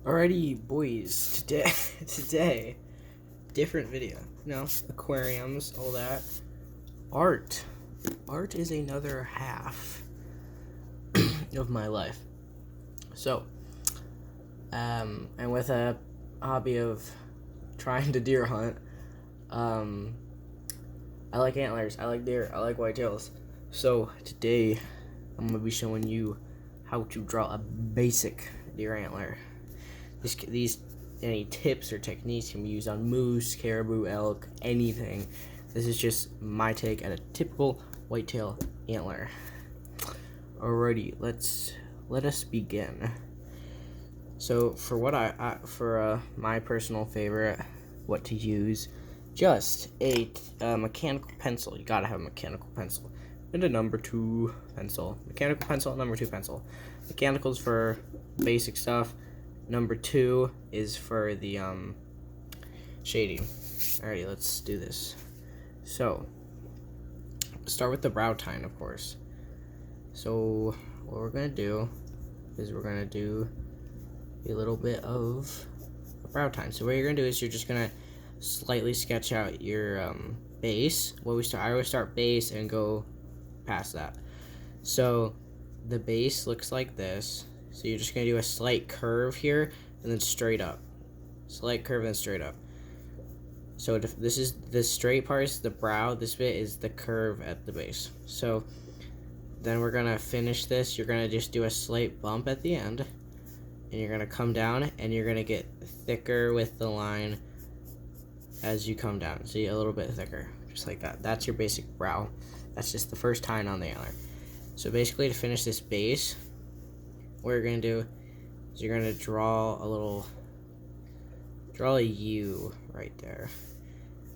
Alrighty, boys. Today, different video. Aquariums, all that. Art. Art is another half of my life. So, and with a hobby of trying to deer hunt, I like antlers, I like deer, I like whitetails. So today, I'm gonna be showing you how to draw a basic deer antler. Any tips or techniques can be used on moose, caribou, elk, anything. This is just my take at a typical whitetail antler. Alrighty, let us begin. So for what my personal favorite, what to use, just a mechanical pencil. You gotta have a mechanical pencil and a number 2 pencil. Mechanical pencil, number 2 pencil. Mechanical's for basic stuff. Number 2 is for the shading. Alrighty, let's do this. So, start with the brow tine, of course. So, what we're gonna do is we're gonna do a little bit of a brow tine. So, what you're gonna do is you're just gonna slightly sketch out your base. I always start base and go past that. So, the base looks like this. So you're just going to do a slight curve here and then straight up. Slight curve and straight up. So this is the straight part is the brow. This bit is the curve at the base. So then we're going to finish this. You're going to just do a slight bump at the end. And you're going to come down and you're going to get thicker with the line as you come down. See, a little bit thicker. Just like that. That's your basic brow. That's just the first tine on the antler. So basically to finish this base, what you're going to do is you're going to draw a U right there.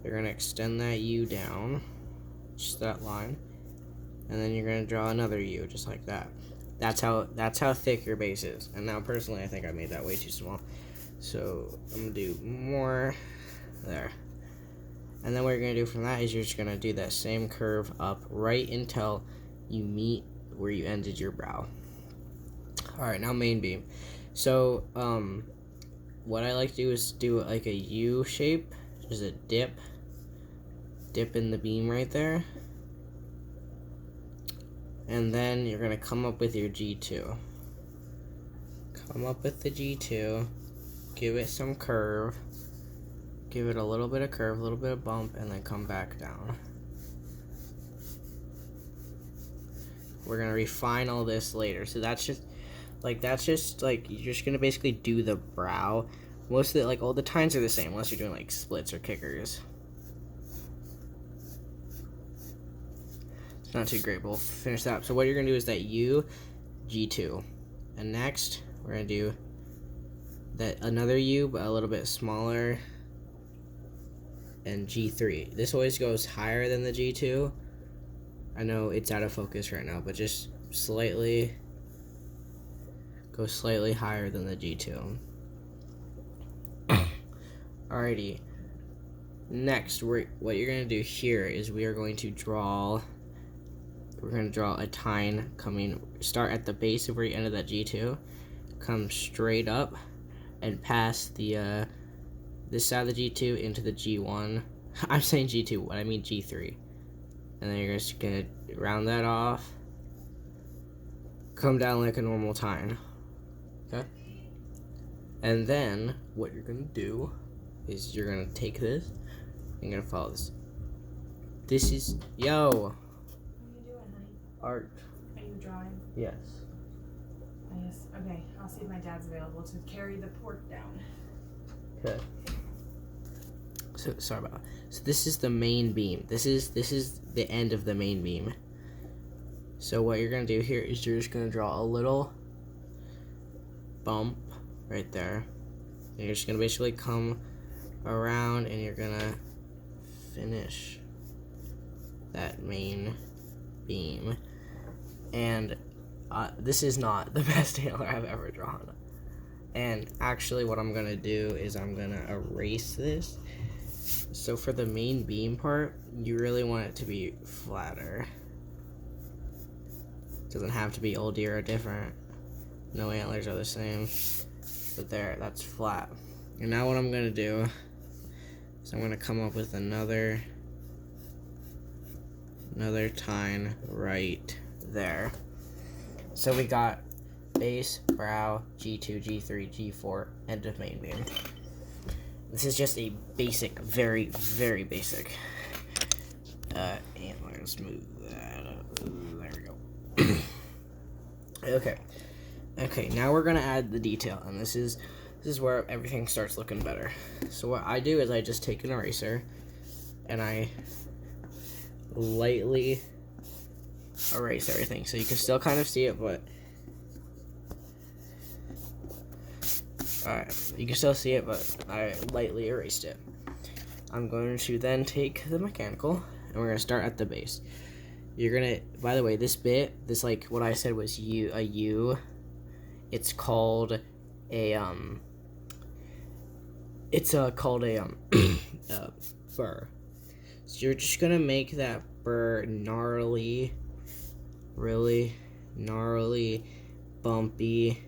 You're going to extend that U down, just that line, and then you're going to draw another U just like that. That's how thick your base is. And now personally I think I made that way too small. So I'm going to do more there. And then what you're going to do from that is you're just going to do that same curve up right until you meet where you ended your brow. Alright, now main beam. So, what I like to do is do like a U shape, just a dip in the beam right there. And then you're going to come up with your G2. Come up with the G2, give it some curve, give it a little bit of curve, a little bit of bump, and then come back down. We're going to refine all this later. So that's just like you're just gonna basically do the brow. Most of all the tines are the same unless you're doing like splits or kickers. It's not too great, but we'll finish that up. So what you're gonna do is that U, G2, and next we're gonna do that another U but a little bit smaller, and G3. This always goes higher than the G2. I know it's out of focus right now, but just slightly. Go slightly higher than the G2. Alrighty. Next, what you're going to do here is we're going to draw a tine start at the base of where you ended that G2, come straight up, and pass the this side of the G2 into the G1. I'm saying G2, what I mean G3. And then you're just going to round that off, come down like a normal tine. Okay. And then what you're gonna do is you're gonna take this and you're gonna follow this. This is What are you doing, honey? Art. Are you drawing? Yes. Yes. Okay. I'll see if my dad's available to carry the pork down. Okay. So sorry about that. So this is the main beam. This is the end of the main beam. So what you're gonna do here is you're just gonna draw a little bump right there, and you're just gonna basically come around and you're gonna finish that main beam. And this is not the best antler I've ever drawn, and actually what I'm gonna do is I'm gonna erase this. So for the main beam part, you really want it to be flatter. It doesn't have to be. Old deer are different. No antlers are the same. But there, that's flat. And now what I'm gonna do is I'm gonna come up with another tine right there. So we got base, brow, G2, G3, G4, end of main beam. This is just a basic, very, very basic antler. Let's move that up. There we go. Okay, now we're gonna add the detail, and this is where everything starts looking better. So what I do is I just take an eraser and I lightly erase everything. So you can still kind of see it, but you can still see it, but I lightly erased it. I'm going to then take the mechanical, and we're gonna start at the base. You're gonna, by the way, this bit, this like what I said was a U. It's called a burr. So you're just gonna make that burr gnarly, really gnarly, bumpy,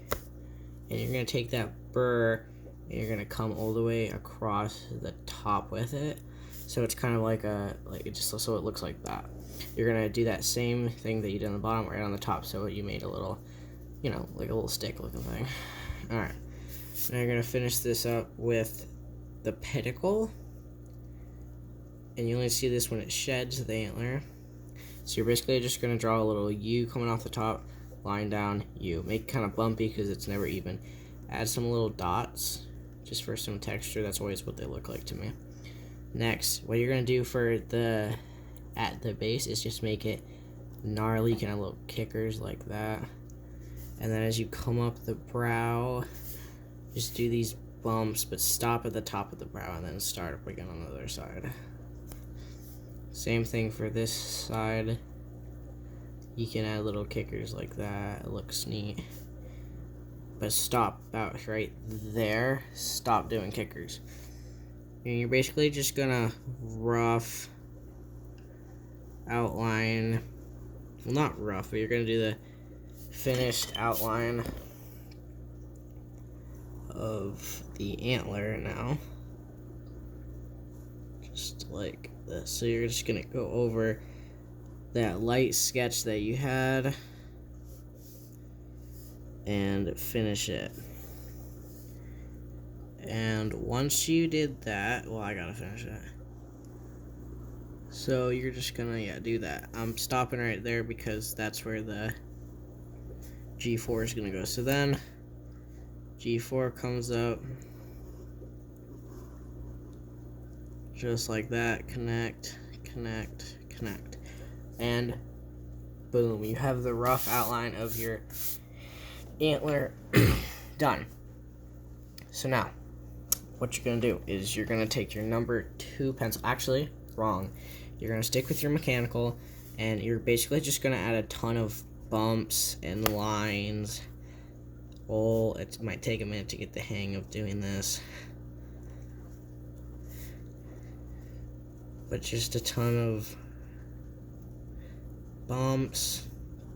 and you're gonna take that burr and you're gonna come all the way across the top with it, so it's kind of like it just so it looks like that. You're gonna do that same thing that you did on the bottom right on the top, so you made a little, you know, like a little stick looking thing. All right, now you're gonna finish this up with the pedicle, and you only see this when it sheds the antler. So you're basically just gonna draw a little U coming off the top, line down, U. Make it kind of bumpy because it's never even. Add some little dots just for some texture. That's always what they look like to me. Next, what you're gonna do for at the base is just make it gnarly, kind of little kickers like that. And then as you come up the brow, just do these bumps, but stop at the top of the brow and then start up again on the other side. Same thing for this side. You can add little kickers like that. It looks neat. But stop about right there. Stop doing kickers. And you're basically just gonna rough outline. Well, not rough, but you're gonna do the finished outline of the antler now. Just like this. So you're just gonna go over that light sketch that you had and finish it. And once you did that, well, I gotta finish it. So you're just gonna, do that. I'm stopping right there because that's where the G4 is gonna go. So then G4 comes up just like that. Connect, connect, connect. And boom, you have the rough outline of your antler done. So now, what you're gonna do is you're gonna take your number 2 pencil. Actually, wrong. You're gonna stick with your mechanical, and you're basically just gonna add a ton of bumps and lines. Oh, it might take a minute to get the hang of doing this, but just a ton of bumps,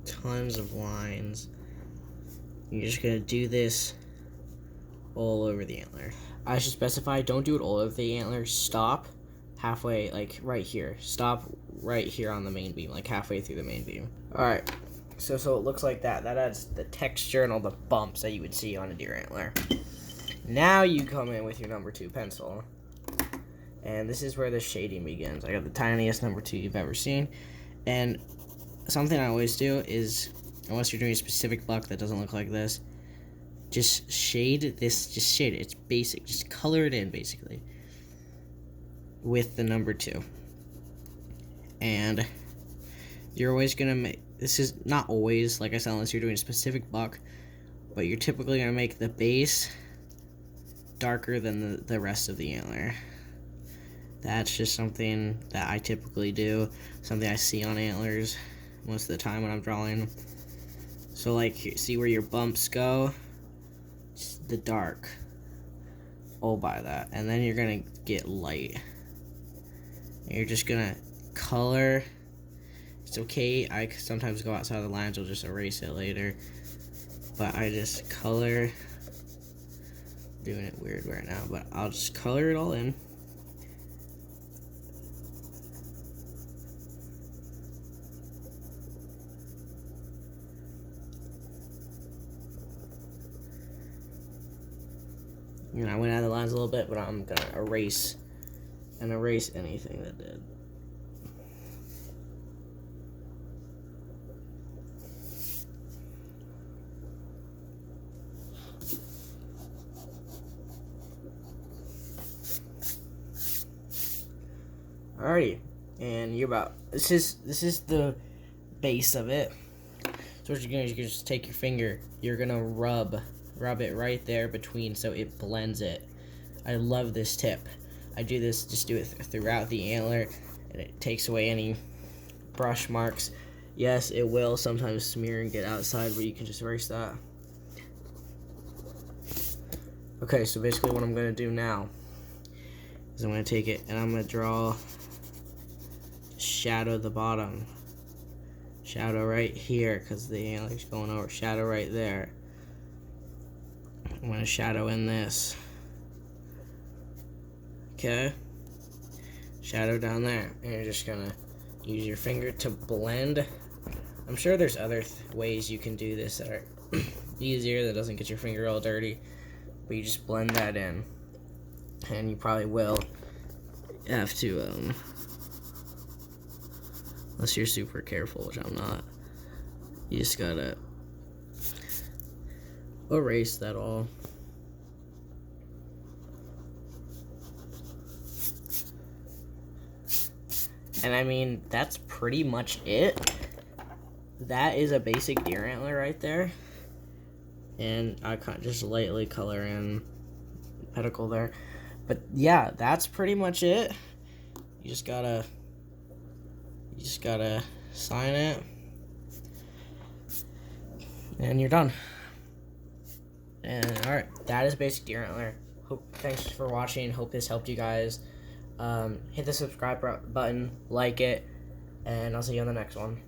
tons of lines. You're just gonna do this all over the antler. I should specify, don't do it all over the antler. Stop halfway, like right here. Stop right here on the main beam, like halfway through the main beam. Alright, so it looks like that. That adds the texture and all the bumps that you would see on a deer antler. Now you come in with your number 2 pencil, and this is where the shading begins. I got the tiniest number 2 you've ever seen, and something I always do is, unless you're doing a specific buck that doesn't look like this, just shade this, just shade it. It's basic, just color it in basically with the number 2. And you're always gonna make, this is not always, like I said, unless you're doing a specific buck, but you're typically gonna make the base darker than the rest of the antler. That's just something that I typically do, something I see on antlers most of the time when I'm drawing. So like, see where your bumps go? It's the dark. Oh, by that. And then you're gonna get light. You're just gonna color. It's okay, I sometimes go outside the lines, I'll just erase it later. But I just color doing it weird right now, but I'll just color it all in. I went out of the lines a little bit, but I'm gonna erase anything that did. Alrighty, and this is the base of it. So what you're gonna do is you're gonna just take your finger, you're gonna rub it right there between so it blends it. I love this tip. I do this, just do it throughout the antler, and it takes away any brush marks. Yes, it will sometimes smear and get outside, but you can just erase that. Okay, so basically what I'm gonna do now is I'm gonna take it and I'm gonna draw, shadow the bottom. Shadow right here, because the antler's going over. Shadow right there. I'm going to shadow in this. Okay. Shadow down there. And you're just going to use your finger to blend. I'm sure there's other ways you can do this that are easier, that doesn't get your finger all dirty. But you just blend that in. And you probably will have to, unless you're super careful, which I'm not. You just gotta erase that all. And I mean, that's pretty much it. That is a basic deer antler right there. And I can't just lightly color in pedicle there. But yeah, that's pretty much it. You just gotta sign it, and you're done. And alright, that is basic deer antler. Thanks for watching. Hope this helped you guys. Hit the subscribe button, like it, and I'll see you on the next one.